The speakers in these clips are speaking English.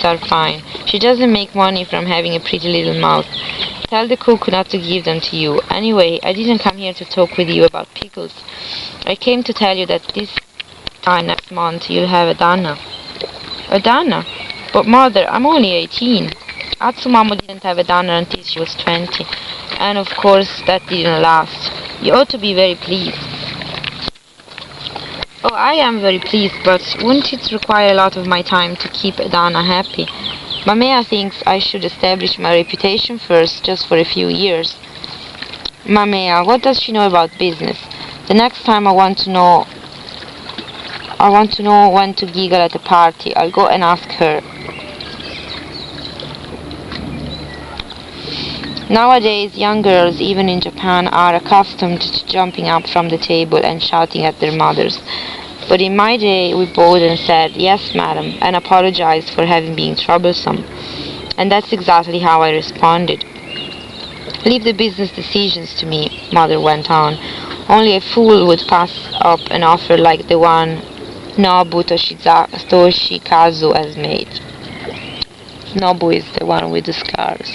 are fine. She doesn't make money from having a pretty little mouth. Tell the cook not to give them to you. Anyway, I didn't come here to talk with you about pickles. I came to tell you that this time next month you'll have a Dana. A Dana? But mother, I'm only 18. Atsumamo didn't have a Dana until she was 20. And of course that didn't last. You ought to be very pleased. Oh, I am very pleased, but wouldn't it require a lot of my time to keep Dana happy? Mamea thinks I should establish my reputation first, just for a few years. Mamea, what does she know about business? The next time I want to know when to giggle at a party. I'll go and ask her. Nowadays, young girls, even in Japan, are accustomed to jumping up from the table and shouting at their mothers. But in my day, we bowed and said, "Yes, madam," and apologized for having been troublesome. And that's exactly how I responded. Leave the business decisions to me, mother went on. Only a fool would pass up an offer like the one Nobu Toshikazu has made. Nobu is the one with the scars.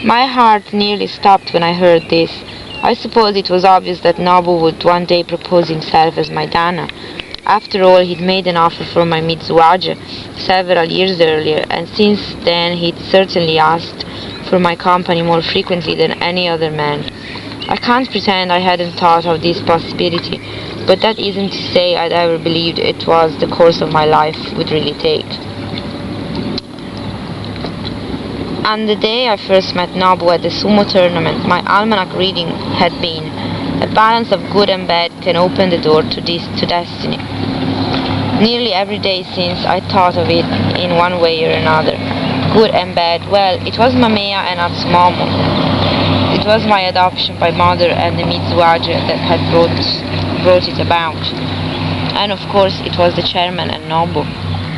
My heart nearly stopped when I heard this. I suppose it was obvious that Nobu would one day propose himself as my Dana. After all, he'd made an offer for my Mitsuage several years earlier, and since then he'd certainly asked for my company more frequently than any other man. I can't pretend I hadn't thought of this possibility, but that isn't to say I'd ever believed it was the course of my life would really take. On the day I first met Nobu at the sumo tournament, my almanac reading had been, "A balance of good and bad can open the door to destiny." Nearly every day since I thought of it in one way or another. Good and bad, well, it was Mamea and Atsumamo. It was my adoption by mother and the Mitsuage that had brought it about. And of course it was the chairman and Nobu.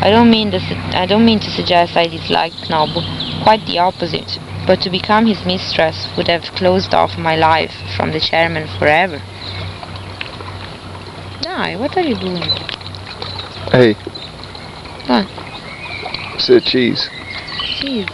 I don't mean to suggest I disliked Nobu. Quite the opposite, but to become his mistress would have closed off my life from the chairman forever. Dai, what are you doing? Hey. What? I said cheese. Cheese.